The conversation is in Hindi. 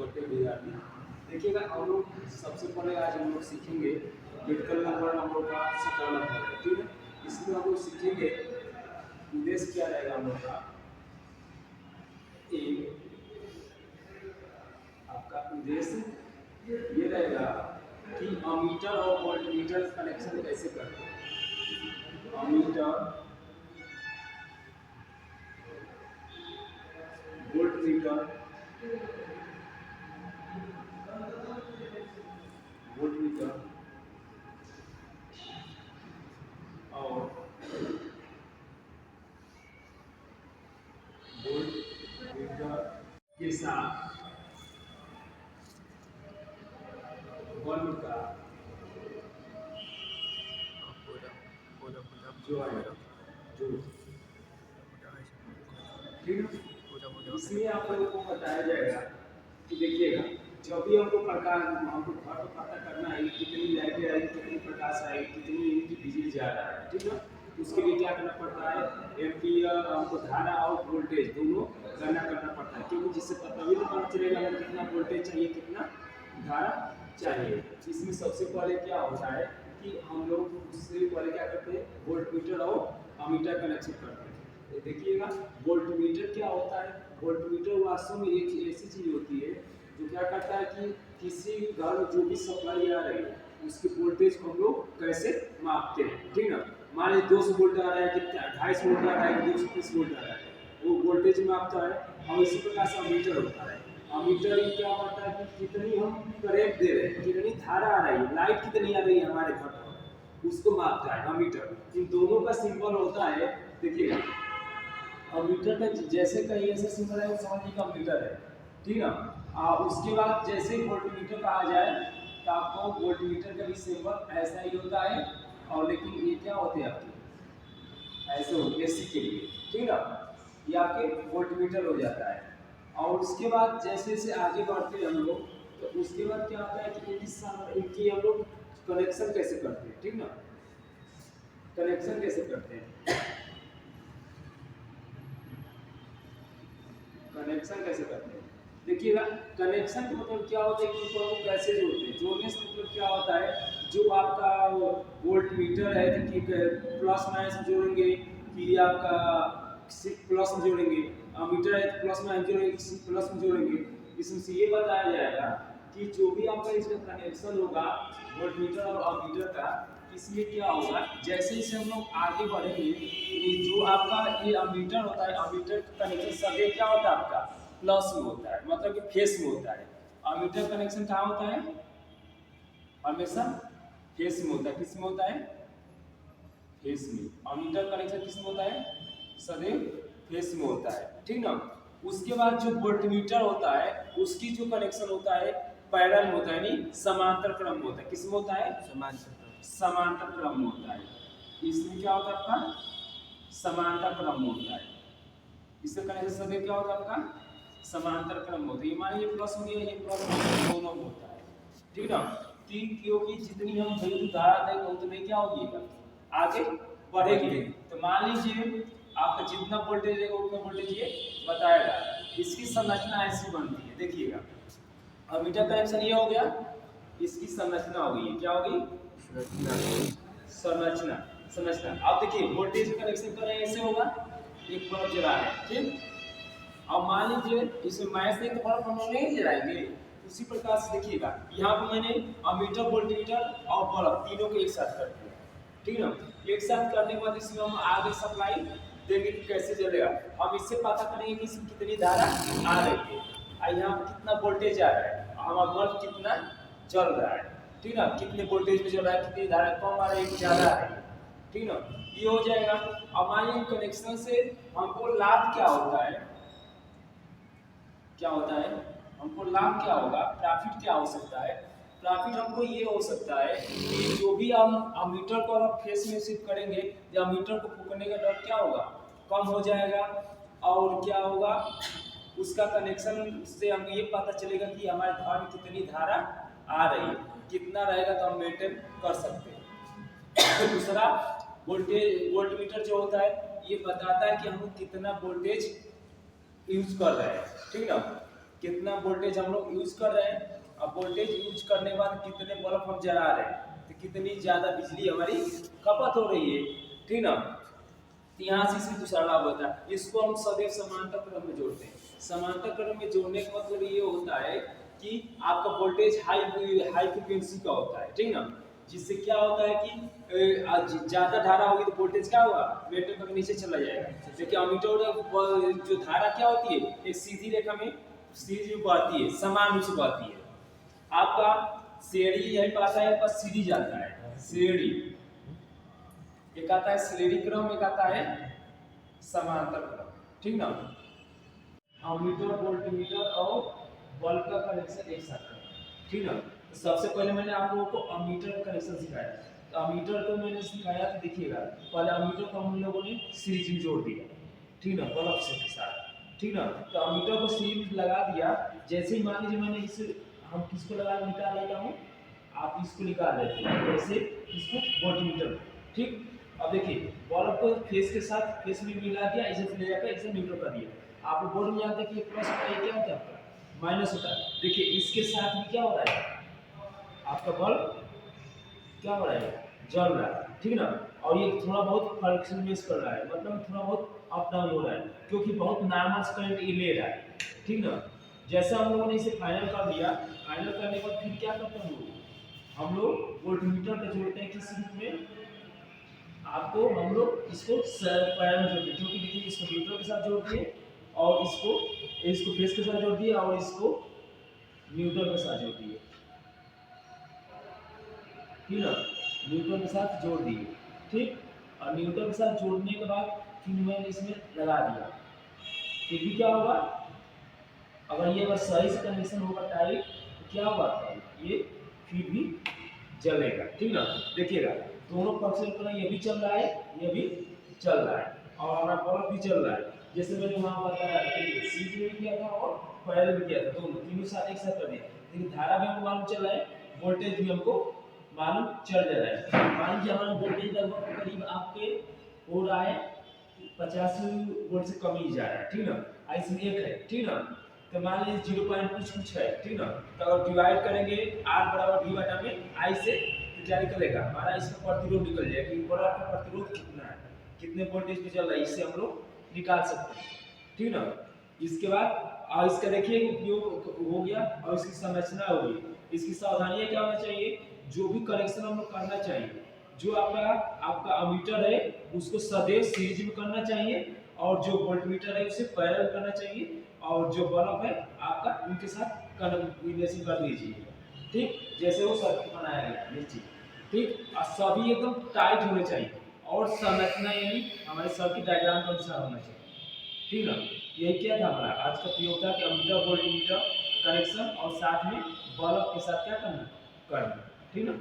छोटे विद्यार्थी देखिएगा, हम लोग सबसे पहले आज हम लोग सीखेंगे क्रिटिकल नंबरों का सत्रह नंबर है, ठीक है। इसमें हम लोग सीखेंगे उद्देश्य क्या रहेगा हम लोग का। एक आपका उद्देश्य ये रहेगा कि अमीटर और वोल्टमीटर कनेक्शन कैसे करते हैं। अमीटर वोल्टमीटर वोल्टमीटर और वोल्टमीटर के साथ बल्ब का जो है जो ठीक है, इसलिए आप लोगों को बताया जाएगा कि देखिएगा, जब भी हमको प्रकाश हमको घर को पता करना है कितनी लाइटें आई, कितनी प्रकाश आई, कितनी यूनिट बिजली जा रहा है, ठीक है। उसके लिए क्या करना पड़ता है, एम्पियर हमको धारा और वोल्टेज दोनों गणना करना पड़ता है, क्योंकि जिससे तभी तो पता चलेगा हमें कितना वोल्टेज चाहिए, कितना धारा चाहिए। इसमें सबसे पहले क्या होता है कि हम लोग उससे पहले क्या करते हैं, वोल्टमीटर और अमीटर कनेक्शन करते हैं। देखिएगा, वोल्टमीटर क्या होता है, वोल्टमीटर वास्तव में एक ऐसी चीज होती है जो क्या करता है कि किसी घर में जो भी सप्लाई आ रही है उसके वोल्टेज को हम लोग कैसे मापते हैं, ठीक ना। मान लीजिए 200 वोल्ट आ रहा है कि 250 वोल्ट आ रहा है कि 230 वोल्ट आ रहा है, वो वोल्टेज मापता है। और इसी प्रकार से अमीटर होता है। अमीटर ये क्या होता है कि कितनी हम करंट दे रहे हैं, कितनी धारा आ रही है, लाइट कितनी आ रही है हमारे घर पर, उसको मापता है अमीटर। इन दोनों का सिंबल होता है, देखिएगा अमीटर का जैसे कहीं ऐसे सिंबल है वो समझिए अमीटर है, ठीक है। उसके बाद जैसे वोल्टमीटर का आ जाए तो आपको वोल्टमीटर का भी सिंबल ऐसा ही होता है, और लेकिन ये क्या होते हैं आपके ऐसे होते एसी के लिए, ठीक है। ये आपके वोल्टमीटर हो जाता है। और उसके बाद जैसे जैसे आगे बढ़ते हैं हम लोग, तो उसके बाद क्या होता है कि इनकी हम लोग कनेक्शन कैसे करते हैं, ठीक ना। कनेक्शन कैसे करते हैं, कनेक्शन कैसे करते हैं, देखिएगा कनेक्शन का मतलब क्या होता है कि उसको हम कैसे जोड़ते हैं। जोड़ने से मतलब क्या होता है, जो आपका वोल्टमीटर है कि प्लस माइनस में जोड़ेंगे कि आपका प्लस में जोड़ेंगे, मीटर है तो प्लस माइनस जोड़ेंगे, प्लस में जोड़ेंगे। इसमें से ये बताया जाएगा कि जो भी आपका इसका कनेक्शन होगा वोल्टमीटर और अमीटर का, इसलिए क्या होगा, जैसे जैसे हम लोग आगे बढ़ेंगे ये जो आपका ये अमीटर होता है, अमीटर का कनेक्शन सदैव क्या होता है आपका प्लस में होता है, मतलब कि फेस में होता है। अमीटर कनेक्शन कहाँ होता है, हमेशा फेस में होता है। किस में होता है, फेस में। अमीटर कनेक्शन किस में होता है, सदैव फेस में होता है, ठीक ना। उसके बाद जो वोल्टमीटर होता है उसकी जो कनेक्शन होता है पैरेलल में होता है, यानी समांतर क्रम में होता है। किस में होता है, समांतर क्रम में होता है। इसमें क्या होता है आपका समांतर क्रम में होता है। इससे कनेक्शन सदैव क्या होता है आपका समांतर क्रम में होता है। मान लीजिए प्लस हो गया, ये प्लस दोनों में होता है, ठीक ना। क्योंकि जितनी हम वैल्यू धारा देंगे उतनी क्या होगी आगे बढ़ेगी। तो मान लीजिए आपका जितना वोल्टेज है उतना वोल्टेज ये बताएगा। इसकी संरचना ऐसी बनती है, देखिएगा अमीटर कनेक्शन ये हो गया, इसकी संरचना हो गई, क्या होगी संरचना। संरचना अब देखिए वोल्टेज कनेक्शन कर रहे हैं, ऐसे होगा, एक बल्ब जला रहे हैं, ठीक। अब मान लीजिए इसमें मैच से तो बल्ब हम लोग नहीं जलाएंगे, उसी प्रकार से देखिएगा यहाँ पे मैंने अमीटर वोल्टमीटर और बल्ब तीनों को एक साथ कर दिया, ठीक है ना। एक साथ करने के बाद इसमें हम आगे सप्लाई देंगे कि कैसे जलेगा। हम इससे पता करेंगे कि इसमें कितनी धारा आ रही है और यहाँ पे कितना वोल्टेज आ रहा है, हमारा बल्ब कितना जल रहा है, ठीक ना। कितने वोल्टेज में जल रहा है, कितनी धारा कम आ रही है, ज्यादा आ रही है, ठीक ना। ये हो जाएगा। अब मान कनेक्शन से हमको लाभ क्या होता है, क्या होता है हमको लाभ क्या होगा, प्रॉफिट क्या हो सकता है। प्रॉफिट हमको ये हो सकता है कि जो भी हम अमीटर को अगर फेस में शिफ्ट करेंगे या अमीटर को फूकने का डर क्या होगा कम हो जाएगा। और क्या होगा उसका कनेक्शन से हम ये पता चलेगा कि हमारे घर में कितनी धारा आ रही है, कितना रहेगा तो हम मेंटेन कर सकते हैं। दूसरा वोल्टमीटर जो होता है ये बताता है कि हम कितना वोल्टेज यूज कर रहे हैं, ठीक ना, कितना वोल्टेज हम लोग यूज कर रहे हैं, अब वोल्टेज यूज करने के बाद कितने बल्ब हम जला रहे हैं, तो कितनी ज्यादा बिजली हमारी खपत हो रही है, ठीक ना। तो यहाँ से इसमें दूसरा लाभ होता है, इसको हम सदैव समांतर क्रम में जोड़ते हैं। समांतर क्रम में जोड़ने का मतलब ये होता है कि आपका वोल्टेज हाई फ्रीक्वेंसी का होता है, ठीक ना। जिससे क्या होता है कि ज्यादा धारा होगी तो वोल्टेज क्या होगा, वेक्टर तक नीचे चला जाएगा। देखिए अमीटर जो धारा क्या होती है, एक सीधी रेखा में सीधी बहती है, समान रूप से बहती है। आपका श्रेणी यही पाता है, बस सीधी जाता है श्रेणी, एक आता है श्रेणी क्रम, एक आता है समांतर क्रम, ठीक ना। अमीटर वोल्टमीटर और बल्ब का कनेक्शन एक साथ करना, ठीक ना। तो सबसे पहले मैंने आप लोगों को अमीटर का कनेक्शन सिखाया, तो अमीटर को मैंने सिखाया, तो देखिएगा पहले अमीटर को हम लोगों ने सीरीज में जोड़ दिया, ठीक ना, बल्ब से के साथ, ठीक ना। तो अमीटर को सीरीज में लगा दिया, जैसे ही मान लीजिए मैंने इस हम किसको लगा निकाल लेता हूँ, आप इसको निकाल लेते हैं, जैसे इसको वोल्टमीटर, ठीक। अब देखिए बल्ब को फेस के साथ फेस में मिला दिया, इसे ले जाकर इसे न्यूट्रल कर दिया। आप बोर्ड में जानते हैं कि प्लस होता है, क्या होता है, माइनस होता है। देखिए इसके साथ में क्या हो रहा है, आपका बल्ब क्या हो रहा है, जल रहा है, ठीक ना। और ये थोड़ा बहुत फ्लक्चुएट कर रहा है, मतलब थोड़ा बहुत अप डाउन हो रहा है, क्योंकि बहुत नॉर्मल करंट ये ले रहा है, ठीक ना। जैसा हम लोगों ने इसे फाइनल कर दिया, फाइनल करने के बाद फिर क्या करते हैं हम लोग वोल्टमीटर का जोड़ते हैं किस रूप में, आपको हम लोग इसको पैरल जोड़ दिए, क्योंकि देखिए इसको न्यूट्रल के साथ जोड़ दिए और इसको फेस के साथ जोड़ दिए और इसको न्यूट्रल के साथ जोड़ दिए, ठीक ना, न्यूट्रल के साथ जोड़ दिए, ठीक। और न्यूट्रल के साथ जोड़ने के बाद फिर मैंने इसमें लगा दिया, फिर भी क्या होगा, अगर ये अगर सही से कनेक्शन होगा टाइट तो क्या होगा, ये फिर भी जलेगा, ठीक ना। देखिएगा दोनों पक्ष में ये भी चल रहा है, ये भी चल रहा है, और हमारा बल्ब भी चल रहा है, जैसे मैंने वहां बताया सीरीज में किया था और पैरेलल में किया था, दोनों तीनों साथ एक साथ कर दिया। लेकिन धारा भी हमको मालूम चल रहा है, वोल्टेज भी हमको मालूम चल जा रहा है। मान लीजिए हमारा वोल्टेज लगभग करीब आपके हो रहा है 50 वोल्ट से कम ही जा रहा है, ठीक ना। इसमें एक है, ठीक ना, तो मान लीजिए 0 पॉइंट कुछ है, ठीक ना। तो अगर डिवाइड करेंगे R बराबर V बटा में I से, तो क्या निकलेगा हमारा, इसका प्रतिरोध निकल जाएगा कि बड़ा का प्रतिरोध कितना है, कितने वोल्टेज पे चल रहा है, इससे हम लोग निकाल सकते हैं, ठीक ना। इसके बाद और इसका देखिए उपयोग हो गया और इसकी संरचना हो गई। इसकी सावधानियां क्या होना चाहिए, जो भी कनेक्शन हम लोग करना चाहिए, जो आपका अमीटर है उसको सदैव सीरीज में करना चाहिए, और जो वोल्टमीटर है उसे पैरेलल करना चाहिए, और जो बल्ब है आपका उनके साथ कॉम्बिनेशन कर दीजिए, ठीक, जैसे वो सर्किट बनाया गया ये चीज, ठीक। और सभी एकदम टाइट होने चाहिए, और संरचना यानी हमारे सर्किट डायग्राम के अनुसार होना चाहिए, ठीक ना। यही क्या था हमारा आज का प्रयोग था कि अमीटर वोल्टमीटर कनेक्शन और साथ में बल्ब के साथ क्या करना, ठीक ना।